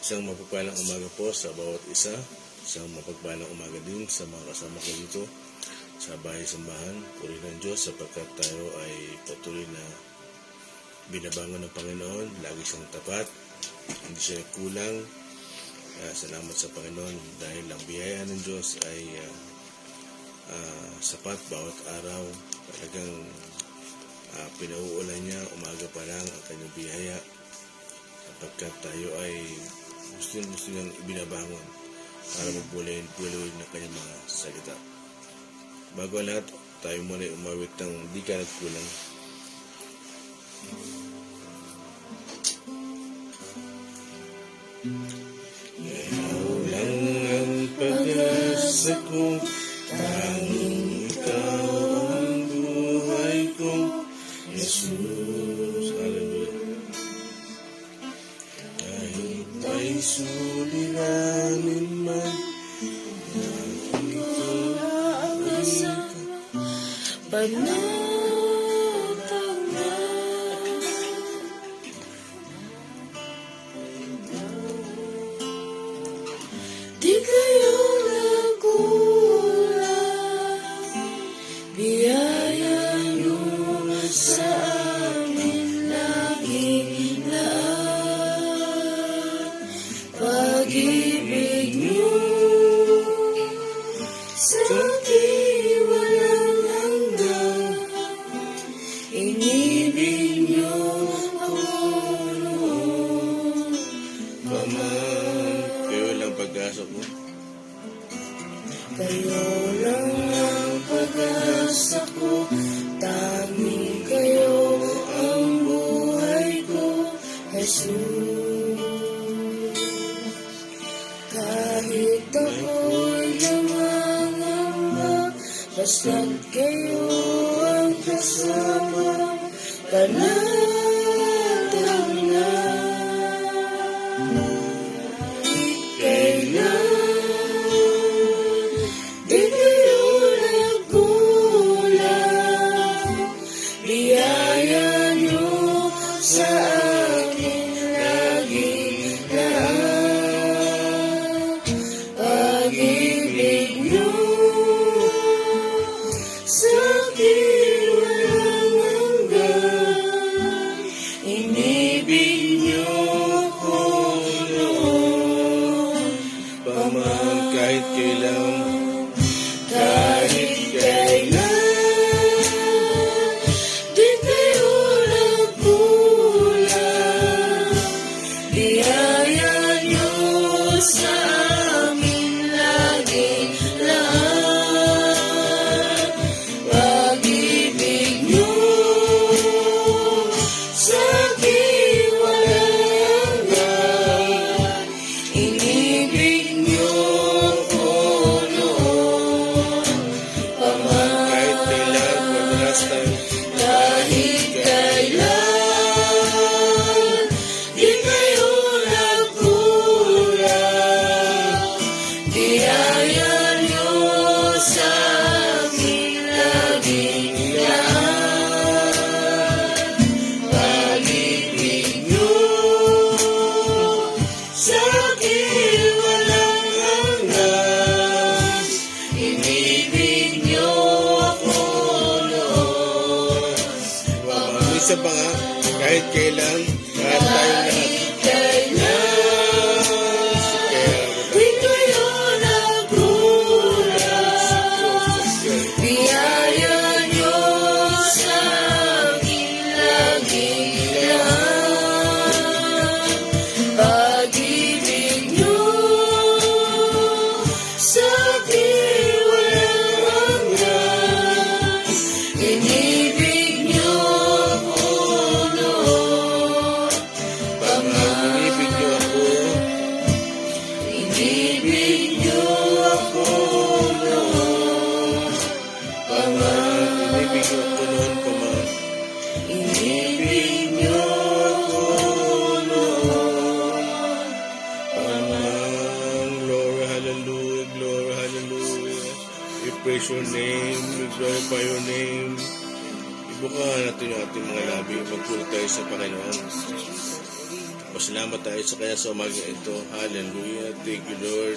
Isang mapagpalang umaga po sa bawat isa. Isang mapagpalang umaga din sa mga kasama ko dito sa bahay sambahan. Puri ng Diyos sapagkat tayo ay patuloy na binabangon ng Panginoon. Lagi siyang tapat. Hindi siya nagkulang. Salamat sa Panginoon dahil ang biyaya ng Diyos ay sapat bawat araw. Talagang pinauulan niya umaga pa lang ang kanyang biyaya sapagkat tayo ay gusto niyang ibinabangon para magbuloy-buloy ng kanyang mga salita. Bago ang lahat, tayo muna ay umawit ng di ka nagkulang. Ikaw lang ang pag-asa ko, tanging ikaw ang buhay ko, Jesus. Hallelujah. Kahit may suliranin man, panatag na di kayo nagkulang, biyaya niyo sa amin laging lahat, pag-ibig niyo sa akin walang hanggan, inibig niyo ako noon pa man. Kayo lang pag-asa ko. Kayo lang ang pag-asa ko, tanging kayo ang buhay ko, Jesus. Kahit ako'y namangamba, basta't kayo ang kasama, panatag na. Di kayo nagkulang, biyaya niyo sa akin laging lahat, pag-ibig niyo sa akin walang hanggan, inibig niyo ako noon pa man. Kahit kailan, kahit kailan, di kayo nagkulang, biyaya niyo sa amin laging lahat, pag-ibig niyo sa akin walang hanggan, inibig niyo ako noon pa man. kahit kailan, madalas tayo. Kahit kailan, di kayo nagkulang, biyaya niyo sa amin laging lahat, pag-ibig niyo sa akin walang hanggan, inibig niyo ako noon pa man. Isa pa nga, kahit kailan, kahit tayo lahat. Kailan, di kayo nagkulang, biyaya niyo sa akin laging lahat, pag-ibig niyo sa akin walang hanggan, inibig niyo ako noon pa man. Inibig niyo ako, Inibig niyo ako noon pa man. inibig niyo ako noon pa man. Inibig niyo ako noon pa man. Glory, hallelujah, glory, hallelujah. We praise your name, we glorify your name. Ibuka natin yung ating mga labi, magpuro tayo sa Panginoon. Pasalamat tayo sa kanya sa umaga ito. Hallelujah. Thank you, Lord.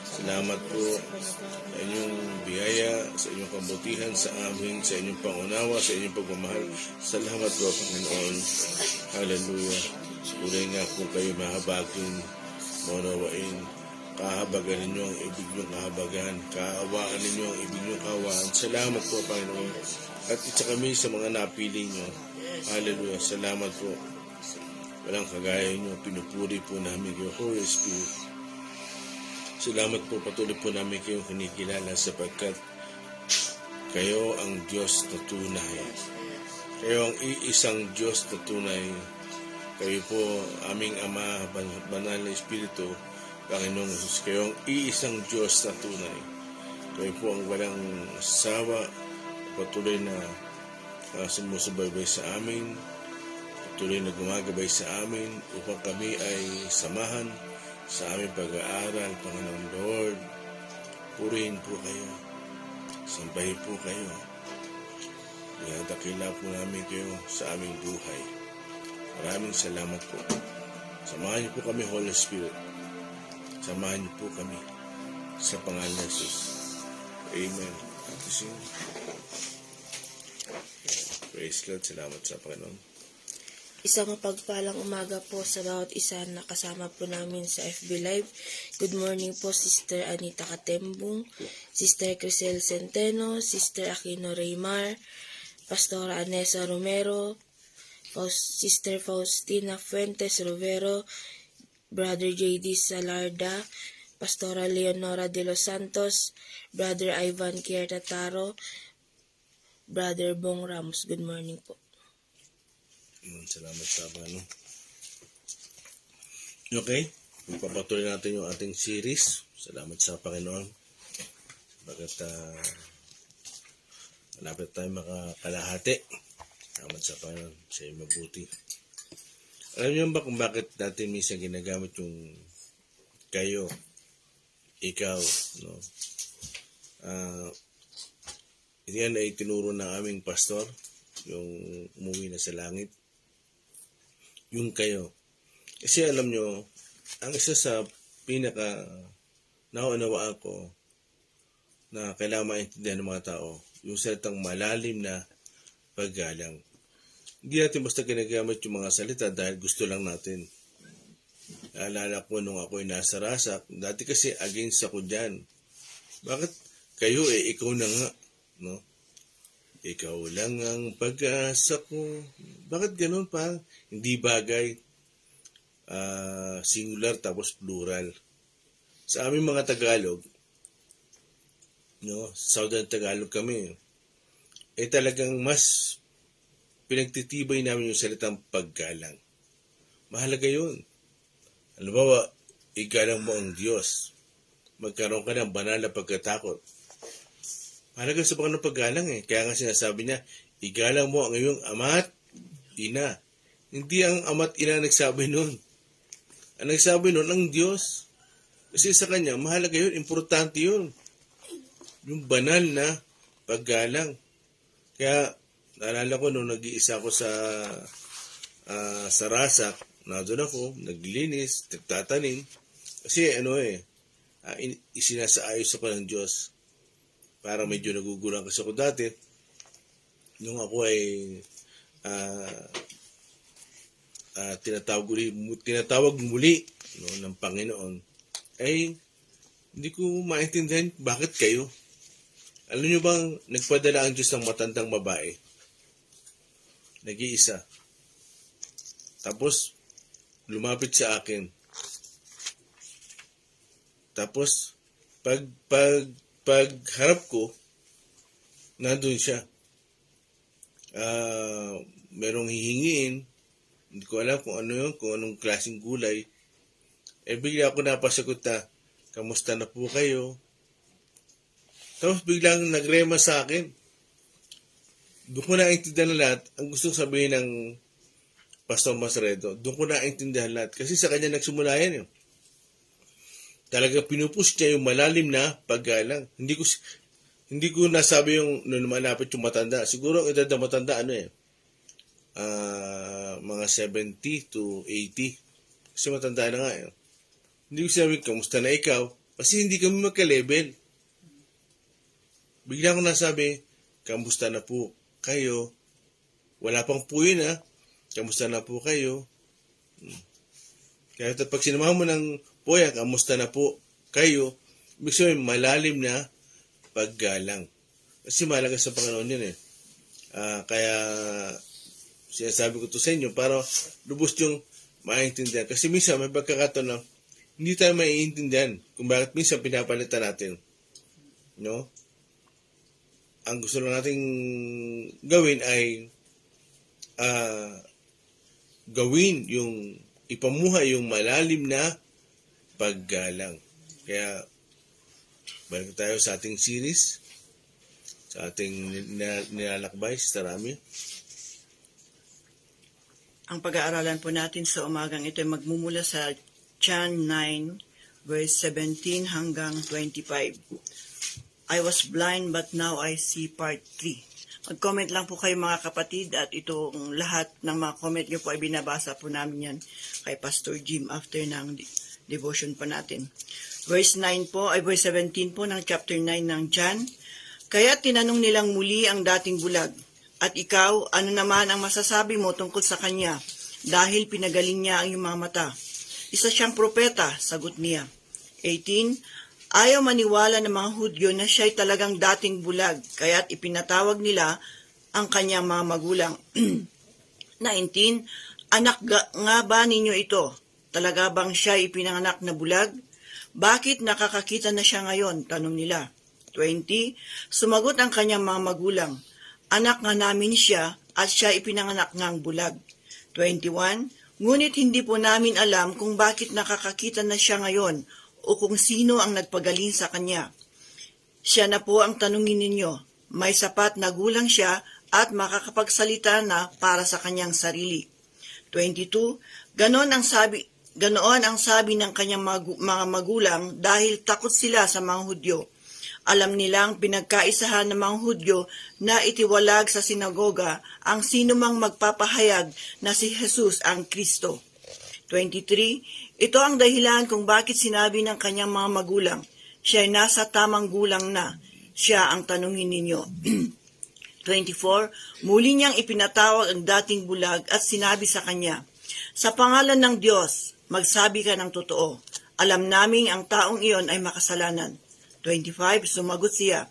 Salamat po sa inyong biyaya, sa inyong kabutihan sa amin, sa inyong pangunawa, sa inyong pagmamahal. Salamat po, Panginoon. Hallelujah. Tunay nga po kayo mahabagin, maunawain. Kahabagan ninyo ang ibig niyong kahabagan. Kaawaan ninyo ang ibig niyong kaawaan. Salamat po, Panginoon. At isa kami sa mga napili niyo. Hallelujah. Salamat po. Walang kagaya niyo. Pinupuri po namin kayo, Holy Spirit. Salamat po, patuloy po namin kayong kinikilala sapagkat kayo ang Diyos na tunay. Kayo ang iisang Diyos na tunay. Kayo po aming Ama, Banal na Espiritu, Panginoong Jesus. Kayo ang iisang Diyos na tunay. Kayo po ang walang sawa, patuloy na sumusubaybay sa amin, patuloy na gumagabay sa amin upang kami ay samahan sa aming pag-aaral, Panginoon Lord. Purihin po kayo. Sambahin po kayo. Dakila po namin kayo sa aming buhay. Maraming salamat po. Samahan niyo po kami, Holy Spirit. Samahan niyo po kami sa pangalan ni Jesus. Amen. Praise God. Salamat sa Panginoon. Isang mapagpalang umaga po sa bawat isa na kasama po namin sa FB Live. Good morning po, Sister Anita Katembong, Sister Crisel Centeno, Sister Aquino Raymar, Pastora Anessa Romero, Sister Faustina Fuentes Rovero, Brother J.D. Salarda, Pastora Leonora de los Santos, Brother Ivan Kiertataro, Brother Bong Ramos. Good morning po. Salamat sa Panginoon. Okay, ipapatuloy natin yung ating series. Salamat sa Panginoon. Bakit malapit tayo makakalahati. Salamat sa Panginoon. Siya yung mabuti. Alam niyo ba kung bakit natin minsan ginagamit yung kayo, ikaw, no? Yan ay tinuro ng aming pastor, yung umuwi na sa langit. Yung kayo. Kasi alam nyo, ang isa sa pinaka naunawaan ko na kailangan maintindihan ng mga tao, yung salitang malalim na paggalang. Hindi natin basta ginagamit yung mga salita dahil gusto lang natin. Naalala ko nung ako'y nasa Rasak, dati kasi against ako dyan. Bakit kayo ikaw na nga, no? Ikaw lang ang pag-asa ko. Bakit ganun pa? Hindi bagay. Singular tapos plural. Sa aming mga Tagalog, no, Southern Tagalog kami, talagang mas pinagtitibay namin yung salitang paggalang. Mahalaga yun. Halimbawa, igalang mo ang Diyos. Magkaroon ka ng banal na pagkatakot. Mahalaga sa mga paggalang Kaya nga sinasabi niya, igalang mo ang iyong ama at ina. Hindi ang ama at ina nagsabi nun. Ang nagsabi nun, ang Diyos. Kasi sa kanya, mahalaga yun, importante yun. Yung banal na paggalang. Kaya, naalala ko nung nag-iisa ako sa Rasak, doon ako, naglinis, nagtatanim. Kasi isinasaayos ako ng Diyos. Para medyo nagugulang kasi ako dati. Nung ako ay tinatawag muli ng Panginoon, hindi ko maintindihan bakit kayo. Alam niyo bang nagpadala ang Diyos ng matandang babae? Nag-iisa. Tapos, lumapit sa akin. Tapos, pagharap ko, nandun siya. Merong hihingiin. Hindi ko alam kung ano yun, kung anong klaseng gulay. Bigla ako napasagot na, kamusta na po kayo? Tapos biglang nagrema sa akin. Doon ko naintindihan lahat. Ang gustong sabihin ng Pastor Masredo, doon ko naintindihan lahat. Kasi sa kanya nagsimula yan. Talaga pinupush niya yung malalim na paggalang. Hindi ko nasabi yung nung malapit yung matanda. Siguro ang edad na matanda mga 70 to 80. Kasi matanda na nga. Hindi ko sabihin, kamusta na ikaw? Kasi hindi kami magka-level. Bigla ko nasabi, kamusta na po kayo? Wala pang po yun Kamusta na po kayo? Kaya pag sinamahan mo ng poya, kamusta na po kayo? Ibig sabihin, malalim na paggalang. Kasi mahalaga sa Panginoon yun kaya sinasabi ko to sa inyo para lubos yung maintindihan. Kasi minsan may pagkakataon na hindi tayo maiintindihan kung bakit minsan pinapalitan natin. No? Ang gusto lang nating gawin ay gawin yung ipamuhay yung malalim na paggalang. Kaya balik tayo sa ating series, sa ating nilalakbay, Sister Rami. Ang pag-aaralan po natin sa umagang ito ay magmumula sa John 9, verse 17 hanggang 25. I was blind but now I see part 3. Mag-comment lang po kayo mga kapatid at itong lahat ng mga comment nyo po ay binabasa po namin yan kay Pastor Jim after ng devotion po natin. Verse 9 po, ay verse 17 po ng chapter 9 ng John. Kaya tinanong nilang muli ang dating bulag, at ikaw, ano naman ang masasabi mo tungkol sa kanya dahil pinagaling niya ang iyong mga mata? Isa siyang propeta, sagot niya. 18, ayaw maniwala ng mga Hudyo na siya'y talagang dating bulag, kaya't ipinatawag nila ang kanyang mga magulang. 19, anak nga ba ninyo ito? Talaga bang siya'y ipinanganak na bulag? Bakit nakakakita na siya ngayon? Tanong nila. 20, sumagot ang kanyang mga magulang, anak nga namin siya at siya ipinanganak ngang bulag. 21, ngunit hindi po namin alam kung bakit nakakakita na siya ngayon o kung sino ang nagpagaling sa kanya. Siya na po ang tanungin ninyo, may sapat na gulang siya at makakapagsalita na para sa kanyang sarili. 22, ganoon ang sabi ng kanyang mga magulang dahil takot sila sa mga Hudyo. Alam nilang pinagkaisahan ng mga Hudyo na itiwalag sa sinagoga ang sinumang magpapahayag na si Jesus ang Kristo. 23, ito ang dahilan kung bakit sinabi ng kanyang mga magulang, siya ay nasa tamang gulang na, siya ang tanungin ninyo. 24, muli niyang ipinatawag ang dating bulag at sinabi sa kanya, sa pangalan ng Diyos, magsabi ka ng totoo. Alam naming ang taong iyon ay makasalanan. 25, sumagot siya,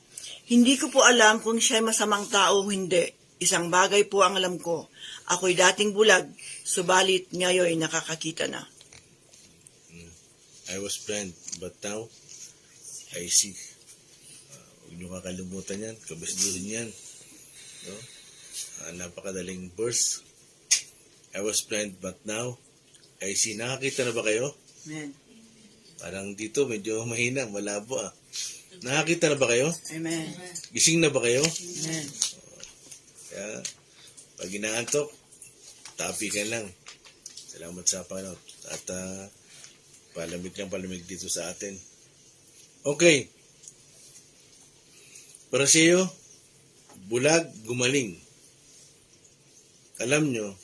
hindi ko po alam kung siya'y masamang tao o hindi. Isang bagay po ang alam ko. Ako'y dating bulag, subalit ngayon nakakakita na. I was blind, but now I see. Huwag niyo kakalimutan yan, kabisduhin yan. No? Napakadaling verse. I was blind, but now I see. Nakakita na ba kayo? Amen. Parang dito medyo mahina, malabo Nakakita na ba kayo? Amen. Gising na ba kayo? Amen. Kaya, pag inaantok, tapikan lang. Salamat sa Panginoon. At palamig dito sa atin. Okay. Para sa iyo, bulag, gumaling. Alam nyo,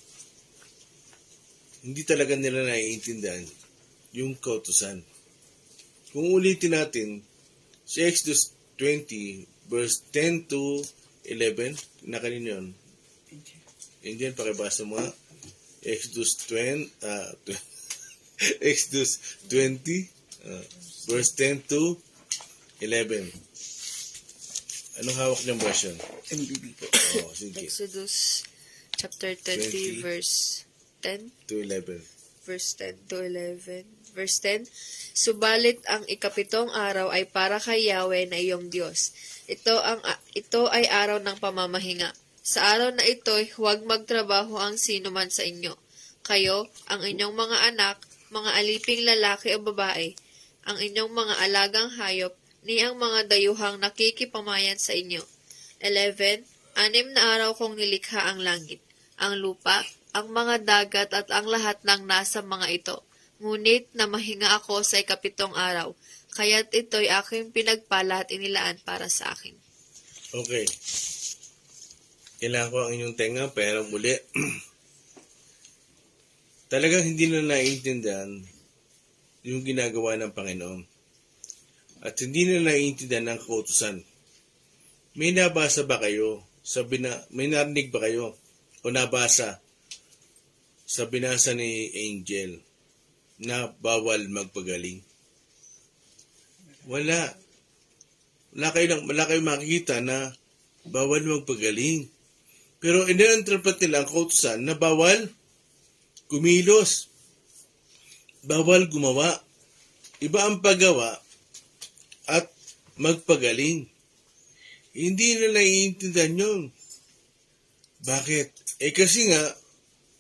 hindi talaga nila naiintindihan yung kautusan. Kung ulitin natin, si Exodus 20, verse 10 to 11, nakalino yun. Indian, pakibasa mo nga. Exodus 20, Exodus 20, verse 10 to 11. Anong hawak niyang version? MBB po. Sige. Exodus chapter 20, 20. verse 10. To 11. Verse 10 to 11. Verse 10, subalit ang ikapitong araw ay para kay Yahweh na iyong Diyos. Ito ay araw ng pamamahinga. Sa araw na ito'y huwag magtrabaho ang sino man sa inyo. Kayo, ang inyong mga anak, mga aliping lalaki o babae, ang inyong mga alagang hayop, ni ang mga dayuhang nakikipamayan sa inyo. 11, 6 na araw kong nilikha ang langit, ang lupa, ang mga dagat at ang lahat ng nasa mga ito. Ngunit namahinga ako sa ikapitong araw, kaya't ito'y aking pinagpala at inilaan para sa akin. Okay. Kailangan ko ang inyong tenga, pero muli. talagang hindi na naiintindihan yung ginagawa ng Panginoon. At hindi na naiintindihan ng kautusan. May nabasa ba kayo? May narinig ba kayo? O nabasa sa binasa ni Angel na bawal magpagaling? Wala. Wala kayong makikita na bawal magpagaling. Pero ina-interpret nila ang kautusan na bawal kumilos. Bawal gumawa. Iba ang paggawa at magpagaling. Hindi na naiintindihan yun. Bakit? Kasi nga,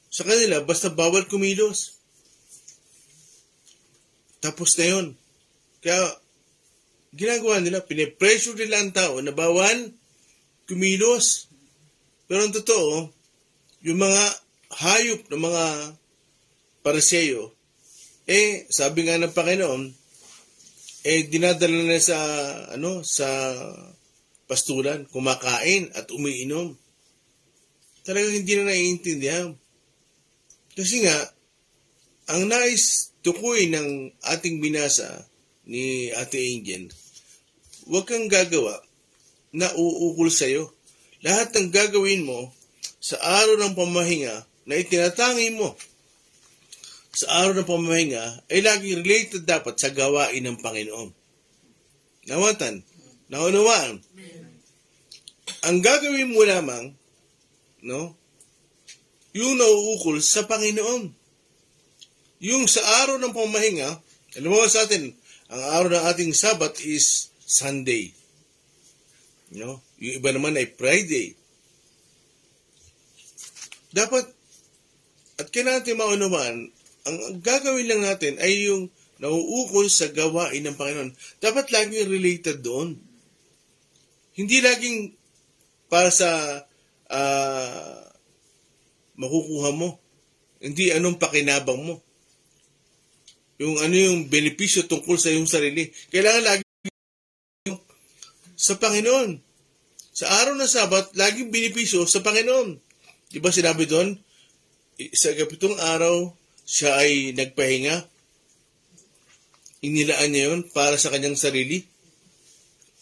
sa kanila, basta bawal kumilos. Tapos na yun. Kaya, ginagawa nila, pinipressure nila ang tao na bawal kumilos. Pero ang totoo, yung mga hayop ng mga Pariseyo, sabi nga ng Panginoon, dinadala na sa pastulan, kumakain at umiinom. Talagang hindi na naiintindihan. Kasi nga, ang nais tukoy ng ating binasa ni Ate Angel, huwag kang gagawa na uukol sa'yo. Lahat ng gagawin mo sa araw ng pamahinga na itinatangi mo sa araw ng pamahinga ay laging related dapat sa gawain ng Panginoon. Naunawaan. Ang gagawin mo lamang, yung nauukol sa Panginoon. Yung sa araw ng pamahinga, alam mo sa atin, ang araw ng ating Sabat is Sunday. Yung iba naman ay Friday. Dapat, at kailangan natin maunawaan, ang gagawin lang natin ay yung nauukol sa gawain ng Panginoon. Dapat laging related doon. Hindi laging para sa makukuha mo. Hindi anong pakinabang mo. Yung benepisyo tungkol sa iyong sarili. Kailangan lagi sa Panginoon. Sa araw ng Sabat, laging benepisyo sa Panginoon. Di ba sinabi doon, sa 7 araw, siya ay nagpahinga. Inilaan niya yun para sa kanyang sarili.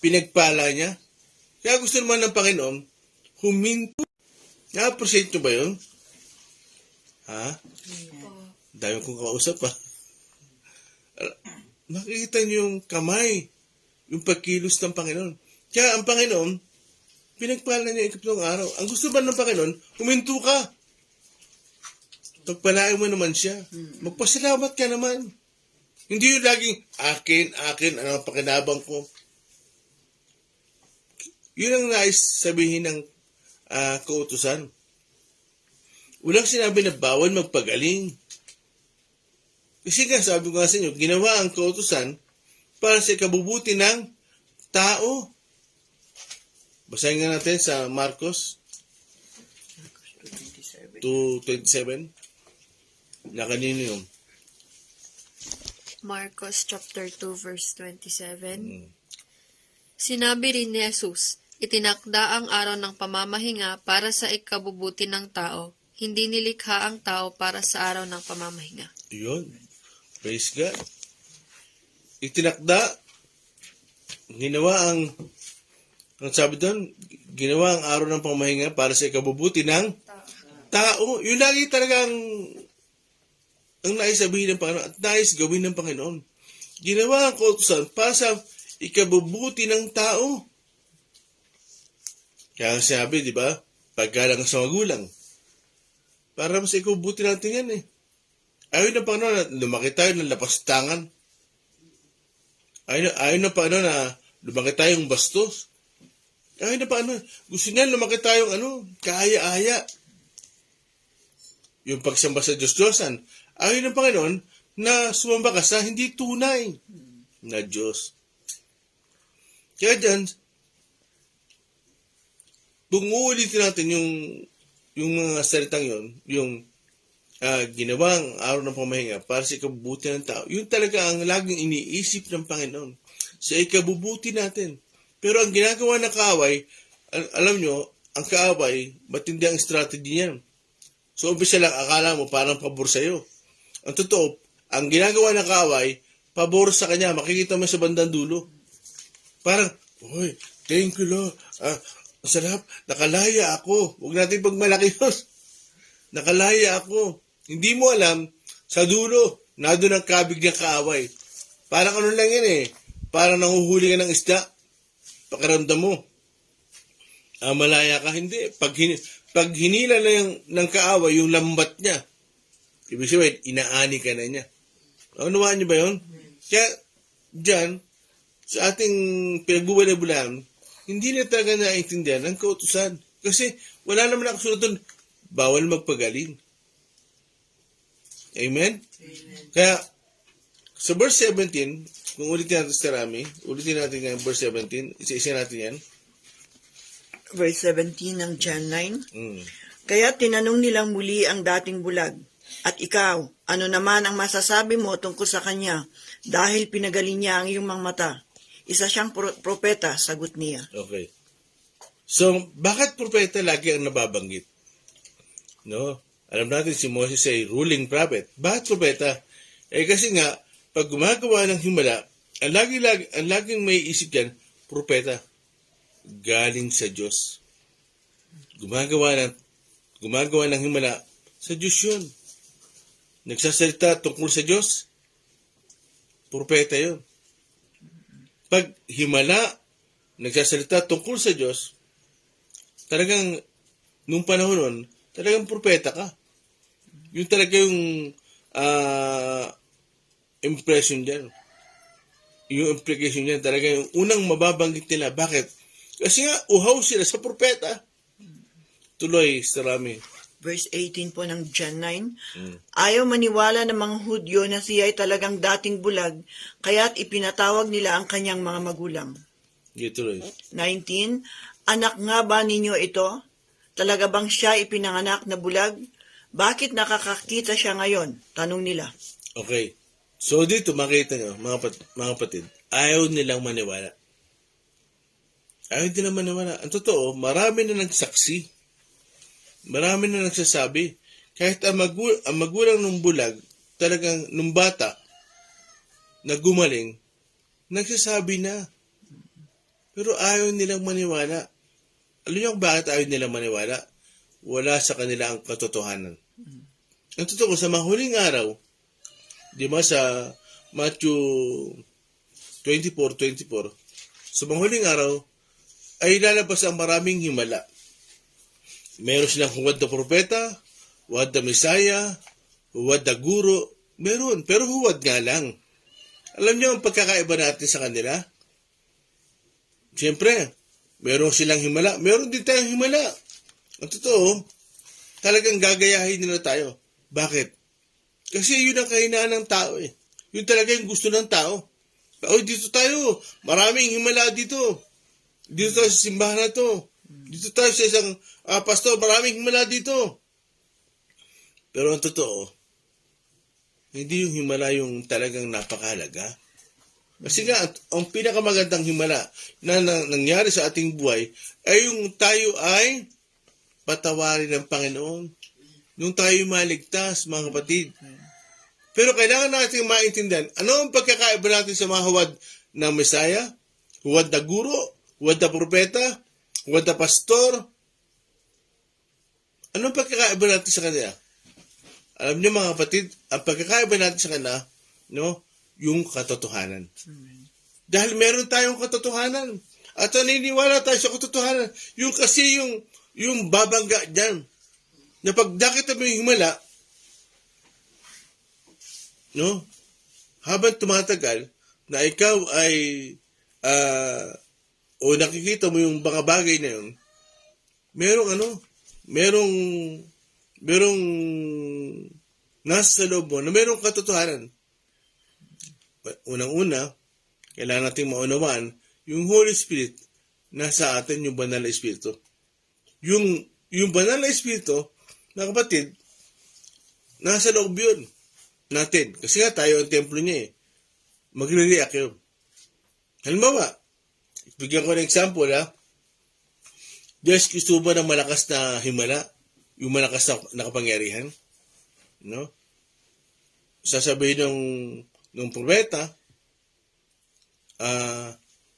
Pinagpala niya. Kaya gusto naman ng Panginoon, huminto. Na-appreciate nyo ba yun? Ha? Dami kong kausap ha. Makikita niyo yung kamay, yung pagkilos ng Panginoon. Kaya ang Panginoon, pinagpala niya yung 7 araw. Ang gusto ba ng Panginoon, huminto ka. Pagpalain mo naman siya. Magpasalamat ka naman. Hindi yung laging, akin, ano ang pakinabang ko. Yun ang nais sabihin ng kautusan. Walang sinabi na bawal magpagaling. Kasi nga, sabi ko nga sa inyo, ginawa ang kautusan para sa ikabubuti ng tao. Basahin nga natin sa Marcos 2:27. Na kanino yun? Marcos chapter 2 verse 27. Sinabi rin ni Jesus, itinakda ang araw ng pamamahinga para sa ikabubuti ng tao. Hindi nilikha ang tao para sa araw ng pamamahinga. Yun. Praise God. Itinakda, ginawa ang sabi doon, ginawa ang araw ng pamamahinga para sa ikabubuti ng tao. Yun lagi talagang ang nais sabihin ng Panginoon at nais gawin ng Panginoon. Ginawa ang kautusan para sa ikabubuti ng tao. Kaya ang sabi, di ba? Paggalang sa magulang. Para mas ikabubuti natin yan eh. Ayaw ng Panginoon na lumaki tayo ng lapastangan. Ayaw ng Panginoon na lumaki tayong bastos. Ayaw ng Panginoon. Gusto niya lumaki tayong kaaya-aya. Yung pagsamba sa Diyos-Diyosan. Ayaw ng Panginoon na sumamba ka sa hindi tunay na Diyos. Kaya dyan, kung uulitin natin yung mga salitang yun, yung ginawang araw ng pamahinga para sa ikabubuti ng tao, yun talaga ang laging iniisip ng Panginoon sa ikabubuti natin. Pero ang ginagawa ng kaaway, alam nyo, ang kaaway, matindi ang strategy niyan. So, umpisa lang, akala mo parang pabor sa'yo. Ang totoo, ang ginagawa ng kaaway, pabor sa kanya, makikita mo sa bandang dulo. Parang, "Uy, thank you Lord. Ang sarap, nakalaya ako." Huwag natin pagmalaki yun. Nakalaya ako. Hindi mo alam, sa dulo, nandun ang kabig ng kaaway. Parang ano lang yan eh. Parang nanguhuli ka ng isda. Pakiramdam mo. Malaya ka. Hindi. Pag hinila na ng kaaway, yung lambat niya, ibig sabihin, inaani ka na niya. Unawaan niyo ba yun? Kaya, dyan, sa ating pinagbubulan-bulan, hindi na talaga naiintindihan ang kautusan. Kasi, wala naman nakasulat doon, bawal magpagaling. Amen? Kaya, sa verse 17, kung ulitin natin sa Rami, ulitin natin nga verse 17, isa-isa natin yan. Verse 17 ng John 9. Mm. Kaya tinanong nilang muli ang dating bulag, "At ikaw, ano naman ang masasabi mo tungkol sa kanya dahil pinagaling niya ang iyong mga mata?" Isa siyang propeta, sagot niya. Okay. So, bakit propeta lagi ang nababanggit? No? Alam natin si Moses ay ruling prophet. Bakit propeta? Kasi nga, pag gumagawa ng himala, ang laging may isip yan, propeta. Galing sa Diyos. Gumagawa ng himala, sa Diyos yun. Nagsasalita tungkol sa Diyos, propeta yun. Pag himala, nagsasalita tungkol sa Diyos, talagang, nung panahon nun, talagang propeta ka. Yung talaga yung impression dyan. Yung implication dyan, talaga yung unang mababanggit nila. Bakit? Kasi nga, uhaw sila sa propeta. Tuloy, Sir Rami. Verse 18 po ng John 9. Ayaw maniwala ng mga Hudyo na siya ay talagang dating bulag, kaya't ipinatawag nila ang kanyang mga magulang. Tuloy. 19. Anak nga ba ninyo ito? Talaga bang siya ipinanganak na bulag? Bakit nakakakita siya ngayon? Tanong nila. Okay. So dito, makita nyo, mga kapatid, ayaw nilang maniwala. Ayaw nilang maniwala. Ang totoo, marami na nagsaksi. Marami na nagsasabi. Kahit ang magulang ng bulag, talagang nung bata, na gumaling, nagsasabi na. Pero ayaw nilang maniwala. Alam niyo kung bakit ayaw nilang maniwala? Wala sa kanila ang katotohanan. Ang totoo, sa mahuling araw, di ba sa Matthew 24:24, sa mahuling araw, ay lalabas ang maraming himala. Meron silang huwad na propeta, huwad na Mesaya, huwad na guro. Meron, pero huwad nga lang. Alam niyo ang pagkakaiba natin sa kanila? Siyempre, meron silang himala. Meron din tayong himala. Ang totoo, talagang gagayahin nila tayo. Bakit? Kasi yun ang kahinaan ng tao eh. Yun talaga yung gusto ng tao. Oy, dito tayo. Maraming himala dito. Dito tayo sa simbahan na to. Dito tayo sa isang pastor. Maraming himala dito. Pero ang totoo, hindi yung himala yung talagang napakahalaga. Kasi nga, ang pinakamagandang himala na nangyari sa ating buhay ay yung tayo ay patawarin ng Panginoon. Yung tayo maligtas, mga kapatid. Pero kailangan natin maintindihan, ano ang pagkakaiba natin sa mga huwad na Mesaya, huwad na guro, huwad na propeta, huwad na pastor? Ano ang pagkakaiba natin sa kanila? Alam niyo mga kapatid, ang pagkakaiba natin sa kanila, no, yung katotohanan. Dahil meron tayong katotohanan. At naniniwala tayo sa katotohanan. Yung kasi yung babangga dyan. Na pag nakita mo yung himala, no, habang tumatagal, na ikaw ay, o nakikita mo yung mga bagay na yun, merong nasa loob mo, na merong katotohanan. Unang-una, kailangan natin maunawaan, yung Holy Spirit, nasa atin yung banal na Espiritu. Yung banal na Espiritu, mga kapatid, nasa loob yun natin. Kasi nga tayo ang templo niya eh. Magre-react yun. Halimbawa, bigyan ko ng example ha. Diyos gusto ba ng malakas na himala? Yung malakas na kapangyarihan? No? sasabihin ng propeta,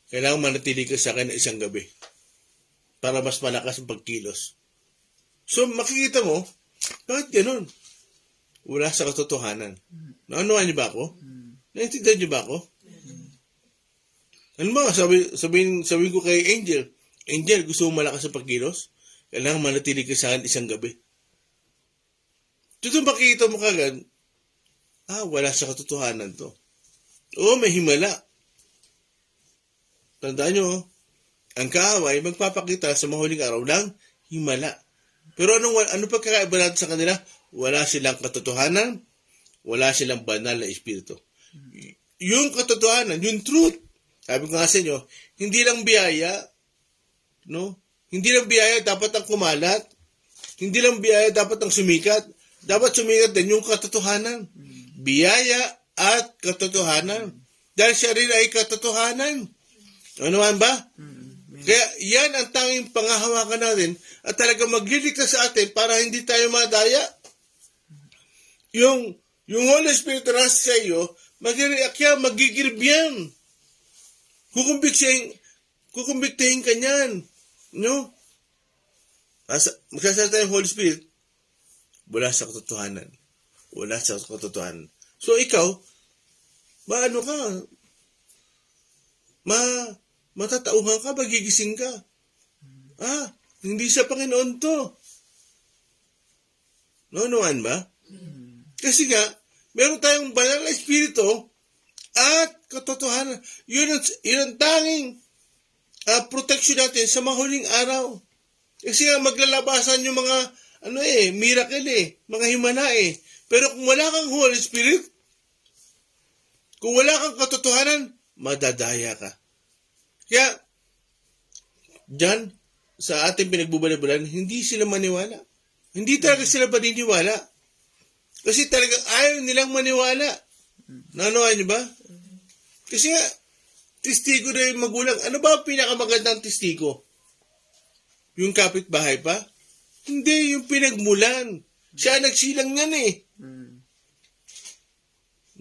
kailangan manatili ka sa akin na isang gabi para mas malakas ang pagkilos. So, makikita mo, bakit ganun? Wala sa katotohanan. Naunawaan niyo ba ako? Naintindihan niyo ba ako? Ano ba? Sabihin ko kay Angel, Angel, gusto mo malakas ang pagkilos? Kailangan manatili ka sa akin isang gabi. Dito makikita mo kagad, wala sa katotohanan to. Oo, may himala. Tandaan nyo, ang kaaway magpapakita sa mahuling araw ng himala. Pero ano pagkakaiba natin sa kanila? Wala silang katotohanan, wala silang banal na espiritu. Yung katotohanan, yung truth, sabi ko nga sa inyo, hindi lang biyaya, no? Hindi lang biyaya dapat ang kumalat. Hindi lang biyaya dapat ang sumikat. Dapat sumikat din yung katotohanan. Biyaya at katotohanan. Dahil siya rin ay katotohanan. Ano naman ba? Kaya yan ang tanging pangahawakan natin at talaga magliligtas sa atin para hindi tayo madaya. Yung Holy Spirit na sa iyo, magigirb yan. Kukumbiktahin ka niyan. No? Magsasalita yung Holy Spirit, wala sa katotohanan. Wala sa katotohanan. So ikaw, maano ka? Matatauhan ka, magigising ka. Hindi sa Panginoon to. Naunuan ba? Kasi nga, meron tayong banal na espiritu at katotohanan. Yun ang tanging protection natin sa mahuling araw. Kasi nga maglalabasan yung mga miracle mga himala Pero kung wala kang Holy Spirit, kung wala kang katotohanan, madadaya ka. Kaya, dyan, sa ating pinagbubalabalan, hindi sila maniwala. Hindi talaga sila paniniwala. Kasi talagang ayaw nilang maniwala. Nanuhan niyo ba? Kasi nga, testigo na yung magulang. Ano ba ang pinakamagandang testigo? Yung kapitbahay pa? Hindi, yung pinagmulan. Siya nagsilang yan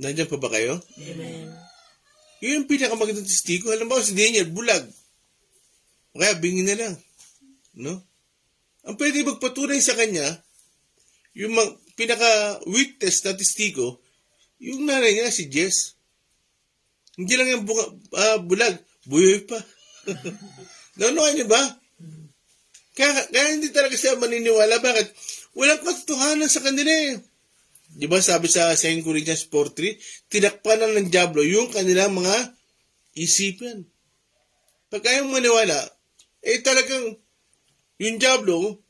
Nandiyan pa ba kayo? Amen. Yun yung pinakamagandang testigo. Alam ba, si Daniel, bulag. O kaya, bingin na lang. No? Ang pwede magpatunay sa kanya, yung pinaka-witness na testigo, yung nanay niya, si Jess. Hindi lang yung bulag, buyoy pa. Naunuhan niyo ba? Kaya hindi talaga siya maniniwala. Bakit? Walang katotohanan sa kanila Di ba sabi sa 2 Corinthians 4:3, tinakpan ng diablo yung kanilang mga isipan. Pag ayaw maniwala, talagang yung diablo,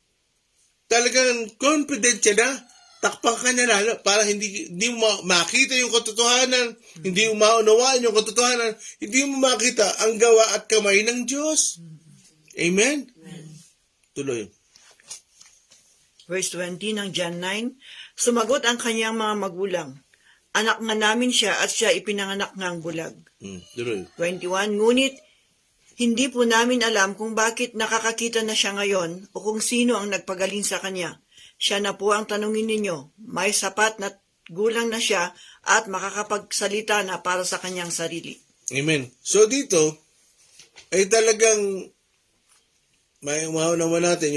talagang confident siya na takpan ka niya lalo para hindi mo makita yung katotohanan, hindi mo maunawaan yung katotohanan, hindi mo makita ang gawa at kamay ng Diyos. Amen? Tuloy. Verse 20 ng John 9, sumagot ang kanyang mga magulang, anak nga namin siya at siya ipinanganak ngang bulag. Tuloy. 21, ngunit hindi po namin alam kung bakit nakakakita na siya ngayon o kung sino ang nagpagaling sa kanya. Siya na po ang tanungin ninyo, may sapat na gulang na siya at makakapagsalita na para sa kanyang sarili. Amen. So dito, ay talagang may umawa natin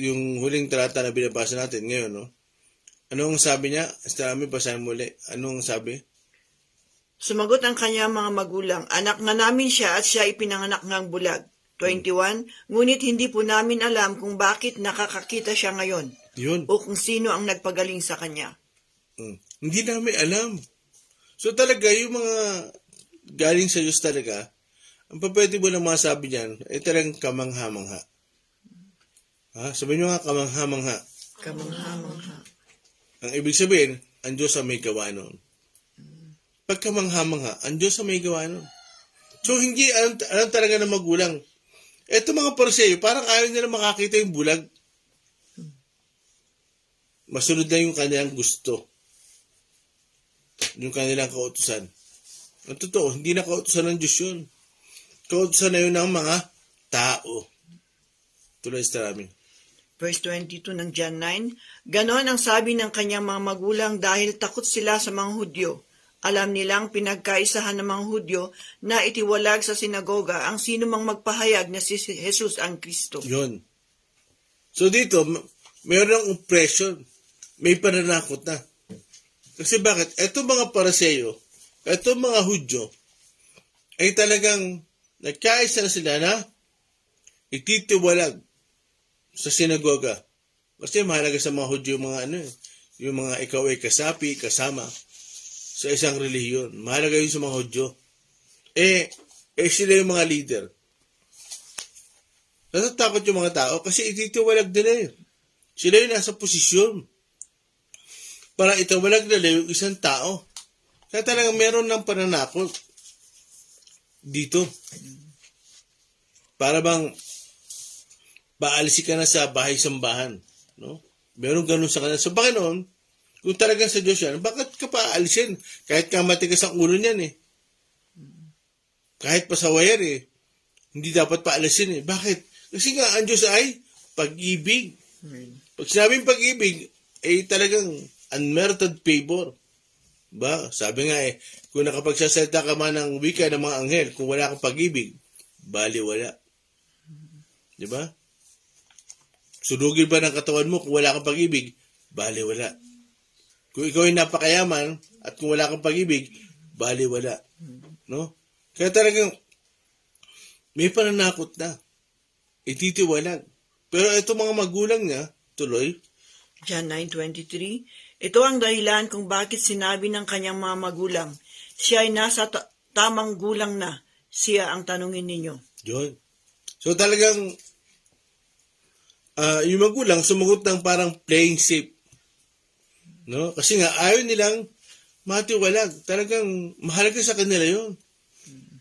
yung huling talata na binabasa natin ngayon, no? Anong sabi niya? Basta namin basahin muli. Anong sabi? Sumagot ang kanyang mga magulang, anak nga namin siya at siya ipinanganak ngang bulag. 21, ngunit hindi po namin alam kung bakit nakakakita siya ngayon Yun. o kung sino ang nagpagaling sa kanya. Hindi namin alam. So talaga, yung mga galing sa Diyos talaga, ang pwede mo lang masabi niyan, ay talagang kamangha-mangha. Sabihin nyo nga, kamangha-mangha. Kamangha-mangha. Ang ibig sabihin, ang Diyos ang may gawa nun. Pag kamangha-mangha, ang Diyos ang may gawa nun. So hindi, alam talaga ng magulang. Eto mga Pariseo, parang ayaw nila makakita yung bulag. Masunod na yung kanilang gusto. Yung kanilang kautusan. Ang totoo, hindi na kautusan ng Diyos yun. Kautusan na yun ng mga tao. Tuloy sa namin. verse 22 ng John 9, ganon ang sabi ng kanyang mga magulang dahil takot sila sa mga Hudyo. Alam nilang pinagkaisahan ng mga Hudyo na itiwalag sa sinagoga ang sino mang magpahayag na si Jesus ang Kristo. Yun. So dito, mayroon ng oppression. May pananakot na. Kasi bakit? Ito mga Pariseo, ito mga Hudyo, ay talagang nagkaisa na sila na ititiwalag sa sinagoga. Kasi mahalaga sa mga Hudyo yung mga ikaw ay kasapi, kasama sa isang relihiyon. Mahalaga yun sa mga Hudyo. Sila yung mga leader. Natatakot yung mga tao kasi ititiwalag nila yun. Sila yung nasa posisyon para itawalag nila yung isang tao. Kaya talagang meron ng pananakot dito. Para bang paalisin ka na sa bahay-sambahan. No? Meron ganun sa kanila. So bakit noon, kung talagang sa Diyos yan, bakit ka paalisin? Kahit ka matigas ang ulo niyan Kahit pasawayan hindi dapat paalisin Bakit? Kasi nga ang Diyos ay pag-ibig. Pag sinabing pag-ibig, talagang unmerited favor. Ba? Sabi nga kung nakapagsasalita ka man ng wika ng mga anghel, kung wala kang pag-ibig, bali wala. Di ba? Sunugin ba ng katawan mo kung wala kang pag-ibig? Bali wala. Kung ikaw ay napakayaman at kung wala kang pag-ibig, bali wala. No? Kaya talagang may pananakot na. Ititiwalag. Pero ito mga magulang niya, tuloy. John 9:23, ito ang dahilan kung bakit sinabi ng kanyang mga magulang, siya ay nasa tamang gulang na, siya ang tanungin ninyo. Yun. So talagang yung magulang sumagot ng parang playing safe. No? Kasi nga ayaw nilang matiwalag. Talagang mahalaga sa kanila yun.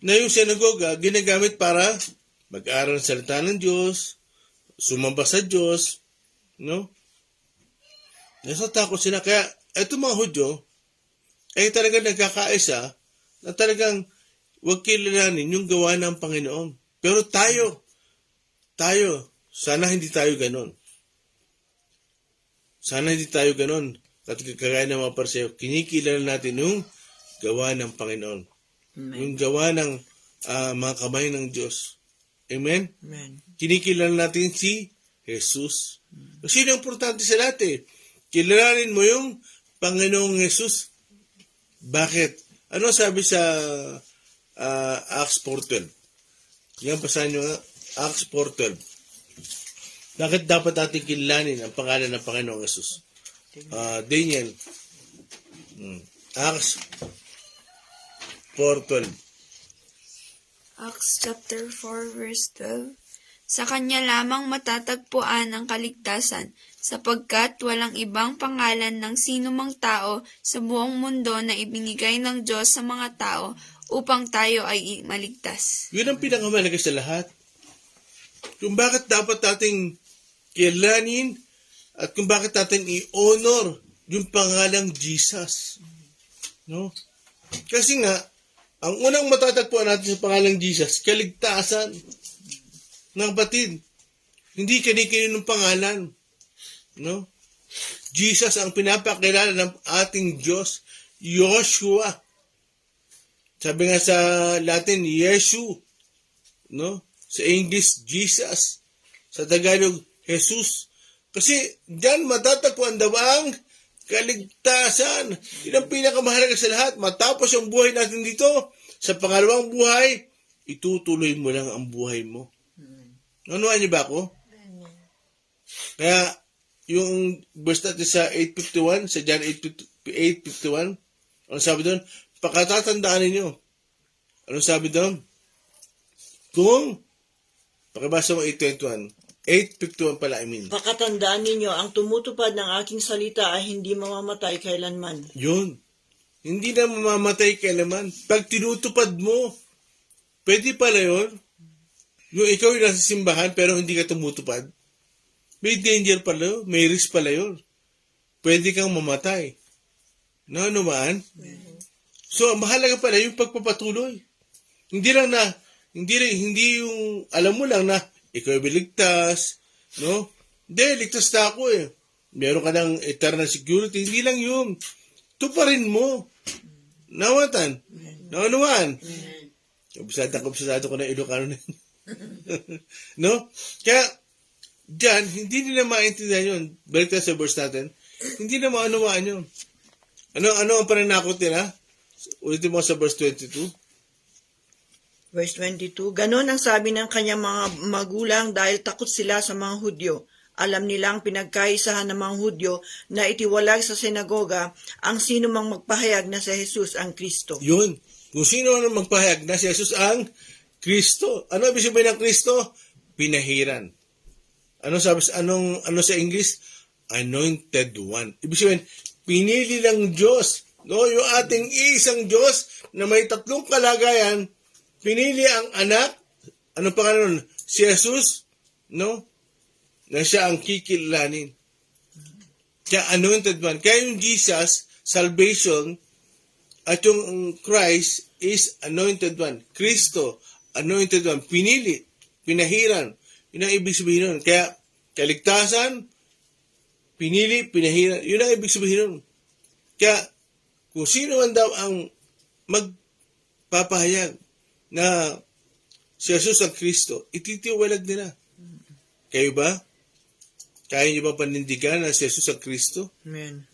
Na yung sinagoga ginagamit para mag-aral ng salita ng Diyos, sumamba sa Diyos, no? Nasa takot sila. Kaya eto mga Hudyo ay talagang nagkakaisa na talagang huwag kilalanin yung gawa ng Panginoon. Pero tayo, sana hindi tayo ganon. Sana hindi tayo ganon. At kagaya ng mga Pariseo, kinikilala natin yung gawa ng Panginoon. Amen. Yung gawa ng mga kamay ng Diyos. Amen? Amen. Kinikilala natin si Jesus. Kasi yun ang importante sa lahat Kilalanin mo yung Panginoong Jesus. Bakit? Ano sabi sa Acts 4:12? Yan, basahin nyo nga. Acts 4:12. Bakit dapat natin kilalanin ang pangalan ng Panginoong Jesus? Daniel. Acts 4:12. Acts chapter 4 verse 12. Sa kanya lamang matatagpuan ang kaligtasan, sapagkat walang ibang pangalan ng sinumang tao sa buong mundo na ibinigay ng Diyos sa mga tao upang tayo ay maligtas. Yun ang pinakamalaga sa lahat. Kung bakit dapat nating kilalanin at kung bakit natin i-honor yung pangalang Jesus. No? Kasi nga, ang unang matatagpuan natin sa pangalang Jesus, kaligtasan ng batid. Hindi kani-kanino ng pangalan. No? Jesus ang pinapakilala ng ating Diyos, Yoshua. Sabi nga sa Latin, Yeshu. No? Sa English, Jesus. Sa Tagalog, Jesus. Kasi diyan matatagpuan daw ang kaligtasan. Yun ang pinakamahalaga sa lahat. Matapos ang buhay natin dito, sa pangalawang buhay, itutuloy mo lang ang buhay mo. Nanuhan niyo ba ako? Kaya, yung verse natin sa 8:51, sa John 8:51, ano sabi doon? Pakatatandaan ninyo. Ano sabi doon? Kung, pakibasa mo 8:21, 8:51 pala, Pakatandaan ninyo, ang tumutupad ng aking salita ay hindi mamamatay kailanman. Yun. Hindi na mamamatay kailanman. Pag tinutupad mo, pwede pala yun. Yung ikaw yung nasa simbahan pero hindi ka tumutupad. May danger pala yun. May risk pala yun. Pwede kang mamatay. No, ano man? So, mahalaga pala yung pagpapatuloy. Hindi yung alam mo lang na ikaw ay biligtas, no? Hindi, ligtas na ako eh. Meron ka ng eternal security. Hindi lang yun. Tuparin mo. Nawatan. Naunawaan. Kabisado ko na Ilocano na yun. No? Kaya, diyan, hindi nila maintindihan yun. Balik tayo sa verse natin. Hindi na maunawaan yun. Ano ang pananakot nila? Ulitin mo sa verse 22. Verse 22, ganon ang sabi ng kanyang mga magulang dahil takot sila sa mga Hudyo. Alam nilang pinagkaisahan ng mga Hudyo na itiwalag sa sinagoga ang sino mang magpahayag na si Jesus ang Kristo. Yun. Kung sino ang magpahayag na si Jesus ang Kristo. Ano ibig sabihin ng Kristo? Pinahiran. Ano sa English? Anointed one. Ibig sabihin, pinili ng Diyos. No, yung ating isang Diyos na may tatlong kalagayan, pinili ang anak, ano pa nun? Si Jesus, no? Na siya ang kikilanin. Kaya anointed one. Kaya yung Jesus, salvation, at yung Christ is anointed one. Kristo, anointed one. Pinili, pinahiran. Yun ang ibig sabihin nun. Kaya, kaligtasan, pinili, pinahiran. Yun ang ibig sabihin nun. Kaya, kung sino man daw ang magpapahayag na si Jesus ang Kristo, ititiwalag nila. Kayo ba? Kaya niyo ba panindigan na si Jesus ang Kristo? Amen.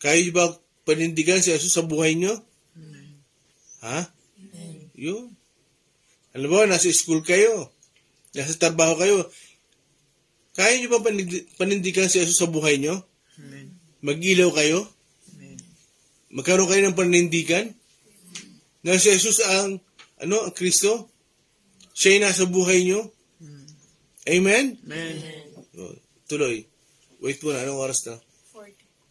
Kaya niyo ba panindigan si Jesus sa buhay niyo? Ha? Yun. Alam mo, nasa school kayo. Nasa trabaho kayo. Kaya niyo ba panindigan si Jesus sa buhay niyo? Amen. Mag-ilaw kayo? Amen. Magkaroon kayo ng panindigan? Na si Jesus ang Kristo? Siya yung nasa buhay niyo? Amen? Amen. Tuloy. Wait muna, anong oras na?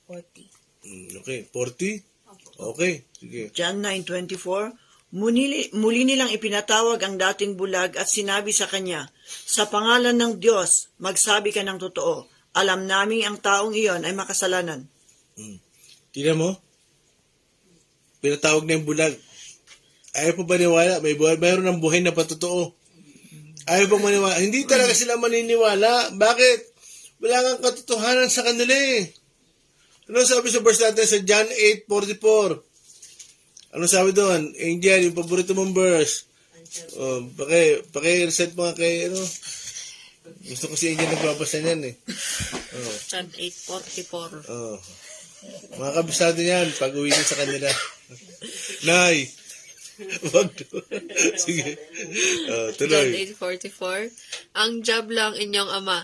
40. Okay, 40? Okay, sige. John 9:24, muli nilang ipinatawag ang dating bulag at sinabi sa kanya, sa pangalan ng Diyos, magsabi ka ng totoo. Alam namin ang taong iyon ay makasalanan. Tingnan mo? Pinatawag na yung bulag. Ayaw pa ba niwala? Mayroon ng buhay na patotoo. Ayaw pang maniwala. Hindi talaga sila maniniwala. Bakit? Wala kang katotohanan sa kanila eh. Ano sabi sa verse natin sa John 8:44? Ano sabi doon? Angel, yung paborito mong verse. Paki-reset mo nga kay Gusto ko si Angel nagbabasa niyan eh. John 8:44. Mga kabisado niyan, pag-uwi niya sa kanila. Nay! Wag. Sige. John Tuloy. 8:44, ang job lang inyong ama,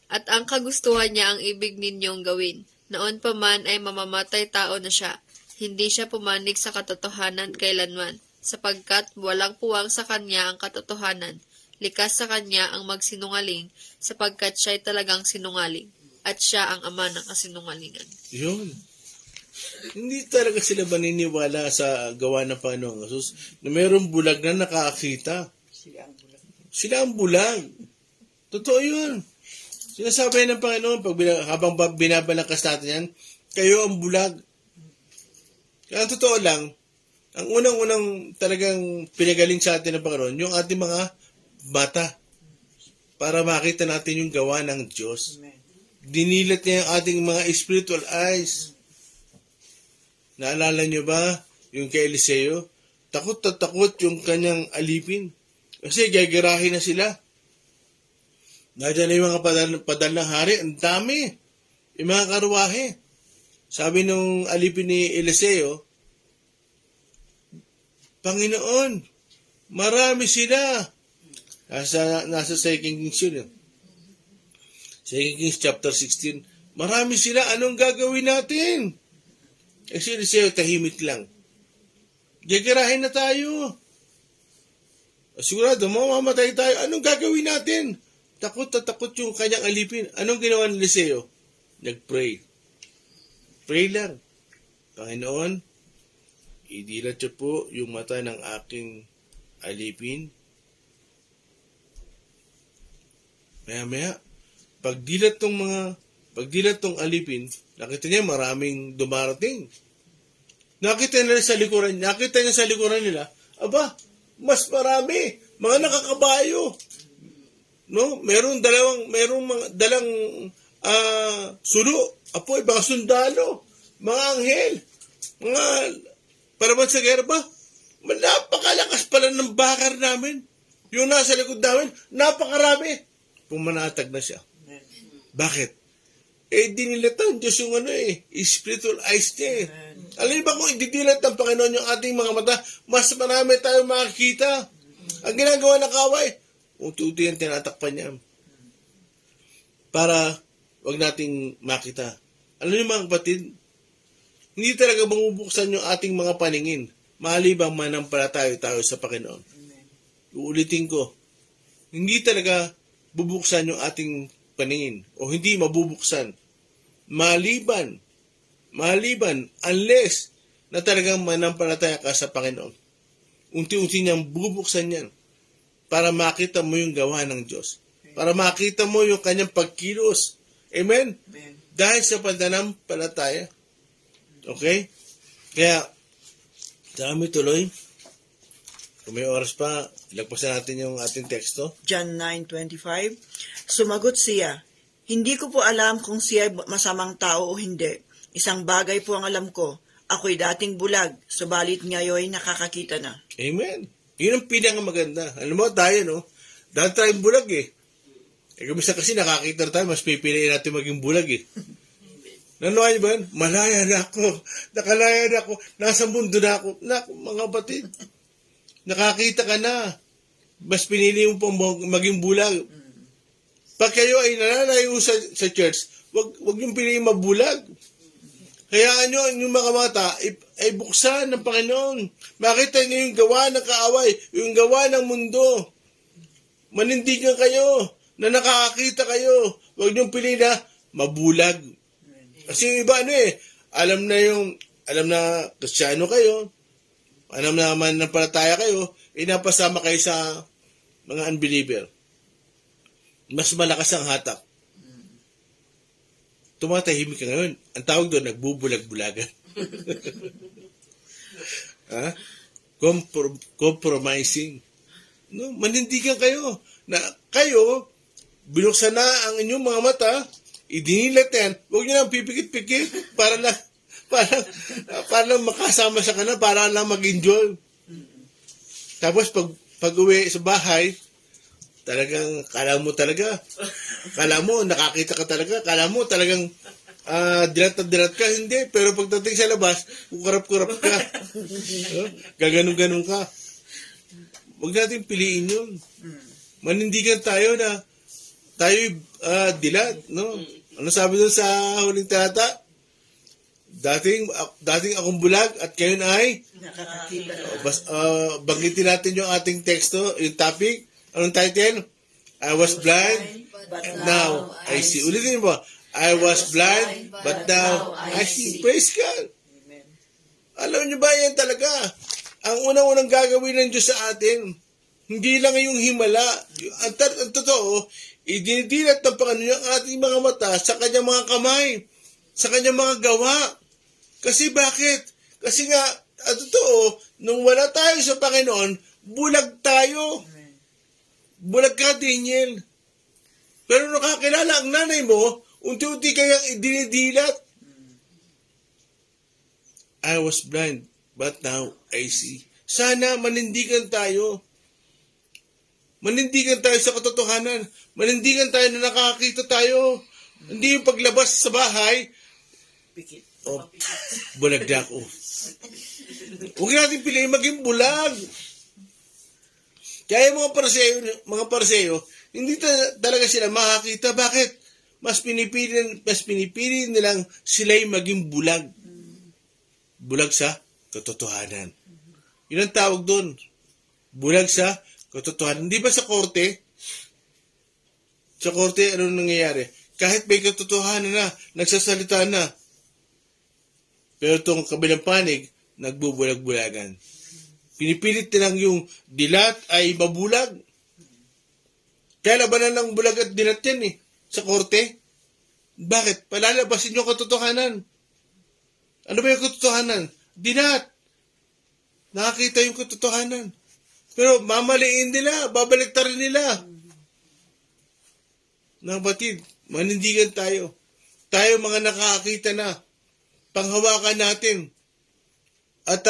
at ang kagustuhan niya ang ibig ninyong gawin. Noon pa man ay mamamatay tao na siya. Hindi siya pumanig sa katotohanan kailanman, sapagkat walang puwang sa kanya ang katotohanan. Likas sa kanya ang magsinungaling, sapagkat siya'y talagang sinungaling, at siya ang ama ng kasinungalingan. Yun. Hindi talaga sila maniniwala sa gawa ng Panginoong Jesus na mayroong bulag na nakakita. Sila ang bulag. Totoo yun. Sinasabi ng Panginoon, habang binabalangkas natin yan, kayo ang bulag. Kaya ang totoo lang, ang unang-unang talagang pinagaling sa atin ng Panginoon, yung ating mga mata, para makita natin yung gawa ng Diyos. Dinilat niya yung ating mga spiritual eyes. Naalala niyo ba yung kay Eliseo? Takot na takot yung kanyang alipin. Kasi gagarahin na sila. Nandiyan na yung mga padal ng hari. Ang dami. Yung mga karwahe. Sabi nung alipin ni Eliseo, Panginoon, marami sila. Nasa 2 Kings yun. 2 Kings chapter 16. Marami sila. Anong gagawin natin? Eh si Eliseo, tahimik lang. Gagarahin na tayo. Sigurado, mamamatay tayo. Anong gagawin natin? Takot na takot yung kanyang alipin. Anong ginawa ni Eliseo? Nag-pray. Pray lang. Panginoon, idilat niyo po yung mata ng aking alipin. Maya-maya, pagdilat tong alipin, nakita niya maraming dumarating. Nakita niya sa likuran nila, aba, mas marami, mga nakakabayo. no? Merong mga dalang sulo, apoy, mga sundalo, mga anghel, mga paraman sa gera ba? Napakalakas pala ng bakar namin. Yung nasa likod namin, napakarami. Pumanatag na siya. Bakit? Dinilatan Diyos yung spiritual eyes niya. Alam niyo ba kung ididilat ng Panginoon yung ating mga mata, mas marami tayong makikita. Ang ginagawa ng kaway, unti-unti yung tinatakpan niya. Para wag nating makita. Alam niyo mga kapatid, hindi talaga bumubuksan yung ating mga paningin. Malibang manampalataya tayo sa Panginoon. Uulitin ko, hindi talaga bubuksan yung ating paningin o hindi mabubuksan. Maliban, unless na talagang manampalataya ka sa Panginoon. Unti-unti niyang bubuksan yan para makita mo yung gawa ng Diyos. Para makita mo yung kanyang pagkilos. Amen? Dahil sa pananampalataya. Okay? Kaya, kami tuloy. Kung may oras pa, ilagpasan natin yung ating teksto. John 9:25. Sumagot siya, hindi ko po alam kung siya masamang tao o hindi. Isang bagay po ang alam ko. Ako'y dating bulag, subalit ngayon nakakakita na. Amen. Yun ang pinakamaganda. Alam mo, tayo, no? Dahil tayong bulag, kumisa kasi nakakita tayo, mas pipiliin natin maging bulag, Nanuhay ba yan? Malaya na ako. Nakalaya na ako. Nasa mundo na ako. Naku, mga batid. Nakakita ka na. Mas pinili mo pong maging bulag. Pag kayo ay nananayo sa church, wag yung pinili mabulag. Kaya yung mga mata ay buksan ng Panginoon. Makita niyo yung gawa ng kaaway, yung gawa ng mundo. Manindigan kayo na nakakakita kayo. Wag niyong pili na mabulag. Kasi yung iba alam na Kristiyano kayo, alam na manampalataya kayo, napasama kayo sa mga unbeliever. Mas malakas ang hatak. Tumatahimik ka ngayon. Ang tawag doon, nagbubulag-bulagan. Compromising. No, manindigan kayo. Na kayo, binuksan na ang inyong mga mata, idinilat yan, huwag nyo lang pipikit-pikit para lang makasama sa kanila, para lang mag-enjoy. Tapos pag uwi sa bahay, talagang kala mo nakakita ka talaga, kala mo talagang dilat ka, hindi. Pero pagdating sa labas, kukurap-kurap ka. Gaganon-ganon ka. Huwag natin piliin yun. Manindigan tayo na tayo dilat, no? Ano sabi doon sa huling talata? Dating akong bulag at ngayon ay Nakakakita na. banggitin natin yung ating teksto, yung topic. Anong title? I was blind, but now I see. Ulitin mo. I was blind, but now I see. Praise God. Alam niyo ba yan talaga? Ang unang-unang gagawin ng Diyos sa atin, hindi lang yung himala. Ang totoo, idinidilat ng Panginoon yung ating mga mata sa kanyang mga kamay, sa kanyang mga gawa. Kasi bakit? Kasi nga, totoo, nung wala tayo sa Panginoon, bulag tayo. Bulag ka, Daniel. Pero nakakilala ang nanay mo, unti-unti kayang idinidilat. I was blind, but now I see. Sana manindigan tayo. Manindigan tayo sa katotohanan. Manindigan tayo na nakakita tayo. Hindi yung paglabas sa bahay, bulag na ako. Huwag natin piliin maging bulag. Kaya yung mga parseyo, hindi talaga sila makakita. Bakit? Mas pinipili nilang sila'y maging bulag. Bulag sa katotohanan. Yun ang tawag doon. Bulag sa katotohanan. Hindi ba sa korte? Sa korte, ano nangyayari? Kahit may katotohanan na, nagsasalita na. Pero itong kabilang panig, nagbubulag-bulagan. Pinipilit nilang yung dilat ay mabulag. Kaya labanan ng bulag at dilat yan sa korte. Bakit? Palalabasin yung katotohanan. Ano ba yung katotohanan? Dilat. Nakakita yung katotohanan. Pero mamaliin nila, babaliktarin nila. Mga batid, manindigan tayo. Tayo mga nakakita na. Panghawakan natin. At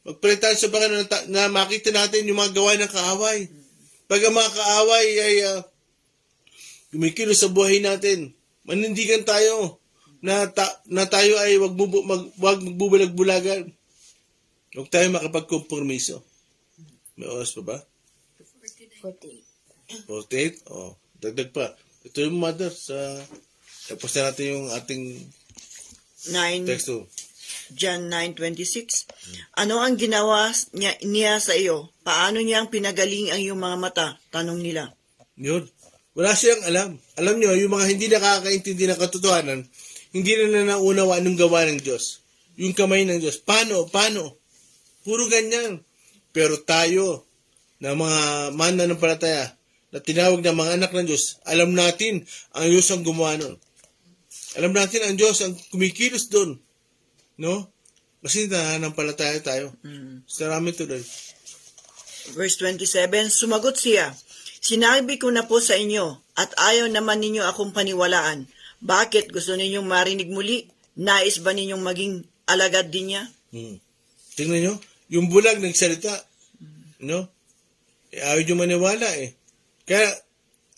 magpalitan sa Panginoon na makita natin yung mga gawa ng kaaway. Pag ang mga kaaway ay kumikilos sa buhay natin, manindigan tayo na tayo ay wag magbubulag-bulagan. Huwag tayo makapagkompromiso. May oras pa ba? 48. 48? Oh, dagdag pa. Ito yung mother tapos na natin yung ating 9, text 2. John 9:26. Ano ang ginawa niya sa iyo? Paano niyang pinagaling ang iyong mga mata? Tanong nila. Yun. Wala siyang alam. Alam nyo, yung mga hindi nakakaintindi ng katotohanan, hindi na naunawa anong gawa ng Diyos. Yung kamay ng Diyos. Paano? Puro ganyan. Pero tayo, na mga mananampalataya, na tinawag na mga anak ng Diyos, alam natin ang Diyos ang gumawa nun. Alam natin ang Diyos ang kumikilos doon. No? Kasi nananampalataya tayo. Sarami tuloy. Verse 27, sumagot siya, sinabi ko na po sa inyo, at ayaw naman ninyo akong paniwalaan. Bakit gusto ninyong marinig muli? Nais ba ninyong maging alagad din niya? Tingnan nyo, yung bulag nagsalita. No? Ayaw nyo maniwala eh. Kaya,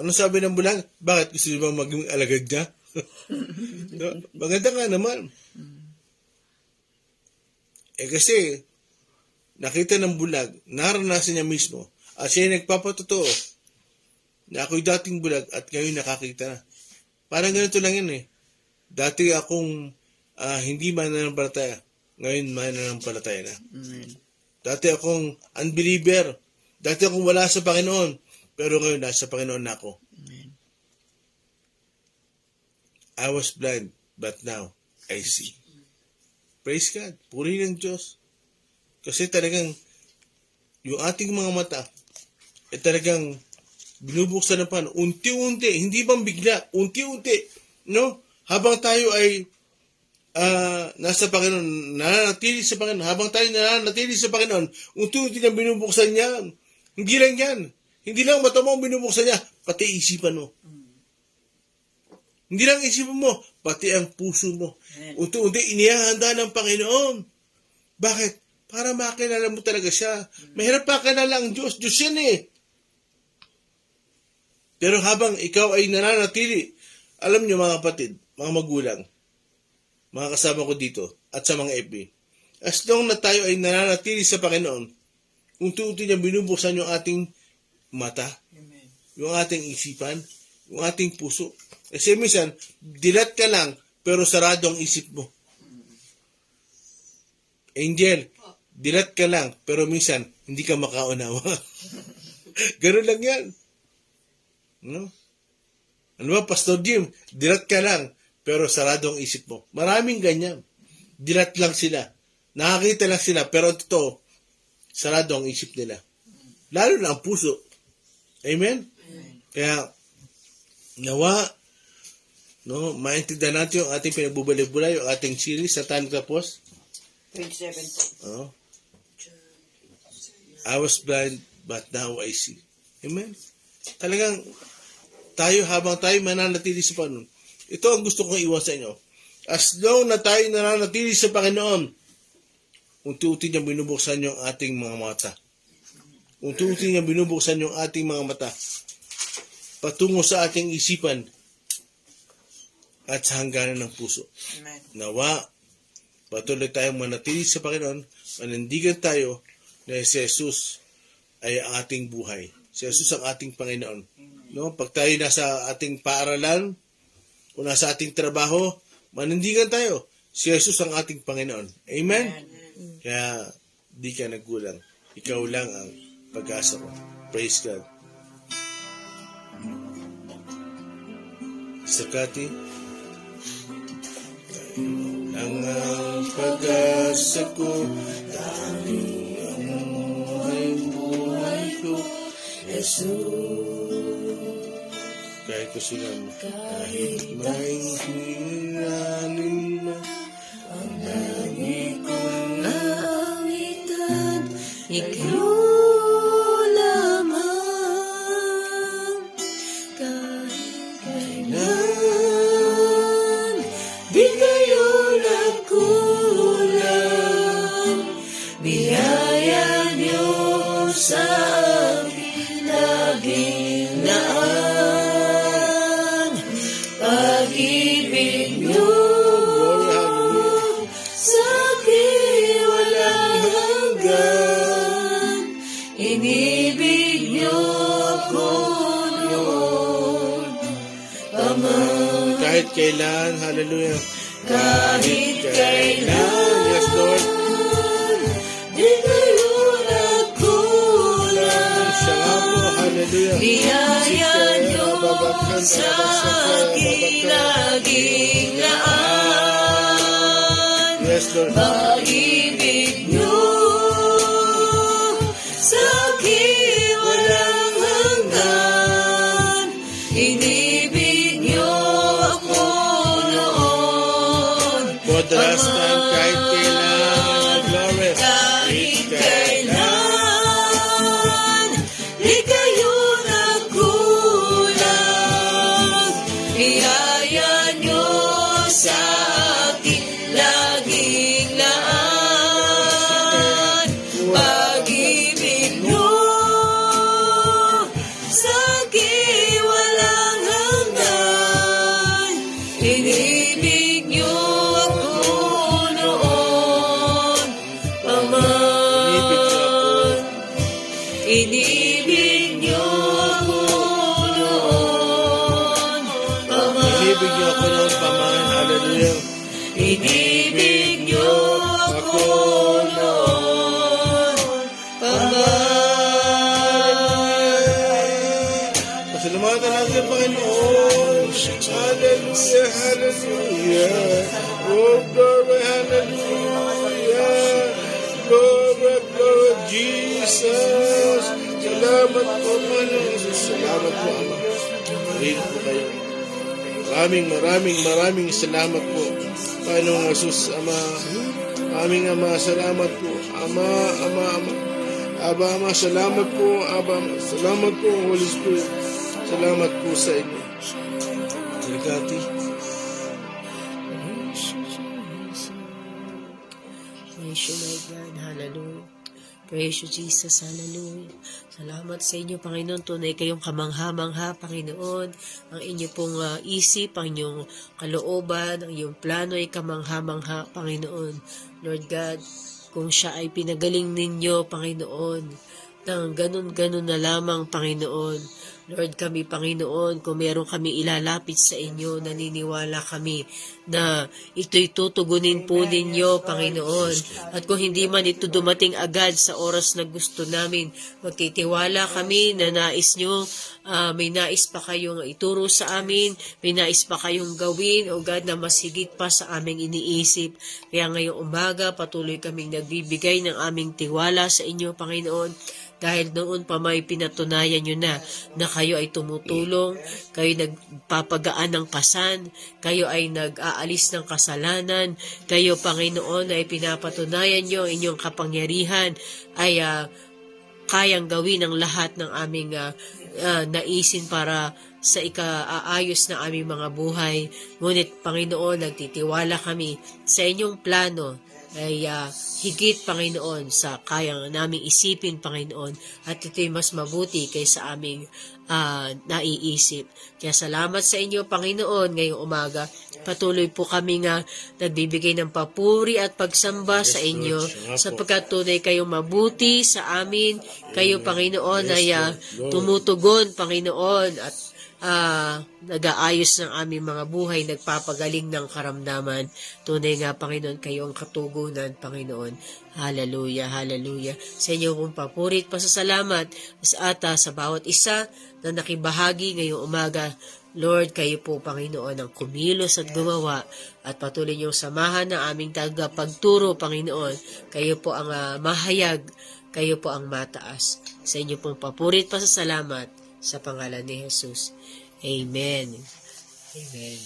ano sabi ng bulag? Bakit gusto nyo ba maging alagad niya? No? Maganda nga naman. Kasi, nakita ng bulag, naranasan niya mismo, at siya nagpapatotoo na ako'y dating bulag at ngayon nakakita na. Parang ganito lang yun eh. Dati akong hindi mananampalataya, ngayon mananampalataya na. Dati akong unbeliever, dati akong wala sa Panginoon, pero ngayon nasa Panginoon na ako. I was blind, but now I see. Praise God. Purihin ng Diyos. Kasi talagang yung ating mga mata ay talagang binubuksan ng Panginoon. Unti-unti. Hindi bang bigla? Unti-unti. No? Habang tayo ay nasa Panginoon, nananatili sa Panginoon, habang tayo nananatili sa Panginoon, unti-unti na binubuksan niya. Hindi lang yan. Hindi lang mata mo ang binubuksan niya, pati isipan mo. Hindi lang isipan mo, pati ang puso mo. Unti-unti inihahanda ng Panginoon. Bakit? Para makilala mo talaga siya. Mahirap pa kilala ang Diyos. Diyos yan eh. Pero habang ikaw ay nananatili, alam niyo mga kapatid, mga magulang, mga kasama ko dito, at sa mga FB, as long na tayo ay nananatili sa Panginoon, unti-unti niya binubuksan yung ating mata, yung ating isipan, yung ating puso. Kasi minsan, dilat ka lang, pero sarado ang isip mo. Angel, dilat ka lang, pero minsan, hindi ka makaunawa. Ganun lang yan. No? Ano ba, Pastor Jim? Dilat ka lang, pero sarado ang isip mo. Maraming ganyan. Dilat lang sila. Nakakita lang sila, pero totoo, sarado ang isip nila. Lalo na ang puso. Amen? Kaya, nawa, no, maintindihan natin yung ating pinagbubulay-bulay, yung ating series sa Time Tapos. 27. I was blind, but now I see. Amen? Talagang, tayo habang tayo mananatili sa Panginoon, ito ang gusto kong iwan sa inyo. As long na tayo nananatili sa Panginoon, unti-unti niya binubuksan yung ating mga mata. Unti-unti niya binubuksan yung ating mga mata patungo sa ating isipan at sa hangganan ng puso. Amen. Nawa, patuloy tayong manatili sa Panginoon, manindigan tayo na si Jesus ay ang ating buhay. Si Jesus ang ating Panginoon. No? Pag tayo nasa ating paaralan o nasa ating trabaho, manindigan tayo. Si Jesus ang ating Panginoon. Amen? Kaya di ka nagkulang. Ikaw lang ang pag-asa ko. Praise God. Sakati. Ang pag-asa ko, tanging ang buhay ko, Jesus. Kahit kusulan, kahit may hiranin na, ang langit kong Awitan, ikaw lamang, kahit Biyaya niyo sa akin laging daan. Pag-ibig niyo sa akin walang hanggan. Inibig niyo ako noon. Kahit kailan, hallelujah. Kahit kailan, Yes, Lord. di kayo nagkulang. Siya nga po, hallelujah. Biyaya niyo sa aking laging daan. Yes, Lord. Pag-ibig niyo sa akin walang hanggan. Inibig niyo ako noon. For the last time, kahit kailan, glory. Kahit kailan, di kayo nagkulang. Biyaya niyo sa akin laging laan. Pag-ibig niyo sa akin walang hanggan. Inibig niyo ako noon pa man. Inibig niyo ako noon pa man. Inibig niyo ako noon paman, hallelujah. Inibig niyo ako noon pa man. Pasalamatan natin, Panginoon. Hallelujah, hallelujah. Oh, glory, hallelujah. Glory, glory, Jesus. Salamat po, Panginoon. Salamat po, Ama. Purihin po kayo. Maraming salamat po. Panginoong Jesus, Ama. Aming Ama, salamat po. Ama. Aba, salamat po. Salamat po, Holy Spirit. Salamat po sa inyo. Delikati. Praise you, my God. Hallelujah. Praise you, Jesus. Hallelujah. Salamat sa inyo, Panginoon. Tunay kayong kamangha-mangha, Panginoon. Ang inyo pong isip, ang inyong kalooban, ang iyong plano ay kamangha-mangha, Panginoon. Lord God, kung siya ay pinagaling ninyo, Panginoon, nang ganun-ganun na lamang, Panginoon. Lord, kami, Panginoon, kung meron kami ilalapit sa inyo, naniniwala kami na ito'y tutugunin po ninyo, Panginoon. At kung hindi man ito dumating agad sa oras na gusto namin, magtitiwala kami na nais nyo, may nais pa kayong ituro sa amin, may nais pa kayong gawin, o God, na mas higit pa sa aming iniisip. Kaya ngayong umaga, patuloy kaming nagbibigay ng aming tiwala sa inyo, Panginoon. Dahil noon pa may pinatunayan nyo na kayo ay tumutulong, kayo nagpapagaan ng pasan, kayo ay nag-aalis ng kasalanan, kayo, Panginoon, ay pinapatunayan nyo inyong kapangyarihan ay kayang gawin ang lahat ng aming naisin para sa ikaayos ng aming mga buhay. Ngunit, Panginoon, nagtitiwala kami sa inyong plano ay higit, Panginoon, sa kayang naming isipin, Panginoon, at ito'y mas mabuti kaysa aming naiisip. Kaya salamat sa inyo, Panginoon, ngayong umaga. Patuloy po kami nagbibigay ng papuri at pagsamba sa inyo, sapagkat tunay kayong mabuti sa amin. Kayo, Panginoon, ay tumutugon, Panginoon, at nag-aayos ng aming mga buhay, nagpapagaling ng karamdaman. Tunay nga, Panginoon, kayo ang katugunan, Panginoon. Hallelujah, hallelujah. Sa inyo pong papurit, pasasalamat sa bawat isa na nakibahagi ngayong umaga. Lord, kayo po, Panginoon, ang kumilos at gumawa at patuloy niyong samahan ng aming tagapagturo, Panginoon. Kayo po ang mahayag, kayo po ang mataas. Sa inyo pong papurit, pasasalamat sa pangalan ni Jesus. Amen. Amen.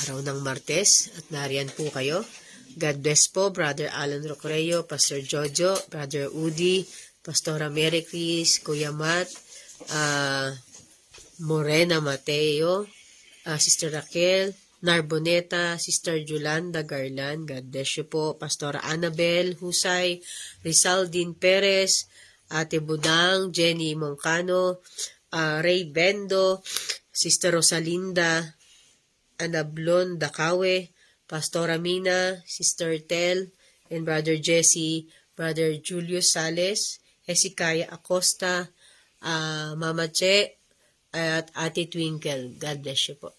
Araw ng Martes at nariyan po kayo. God bless po, Brother Alan Rocreo, Pastor Jojo, Brother Udi, Pastora Mary Chris, Kuya Matt, Morena Mateo, Sister Raquel, Narboneta, Sister Yolanda Garland, God bless you po, Pastora Annabel Husay, Rizaldin Perez, Ate Budang, Jenny Moncano, Ray Bendo, Sister Rosalinda, Anablon Dakawe, Pastora Mina, Sister Tel, and Brother Jesse, Brother Julius Sales, Hezekiah Acosta, Mama Che, at Ate Twinkle. God bless you po.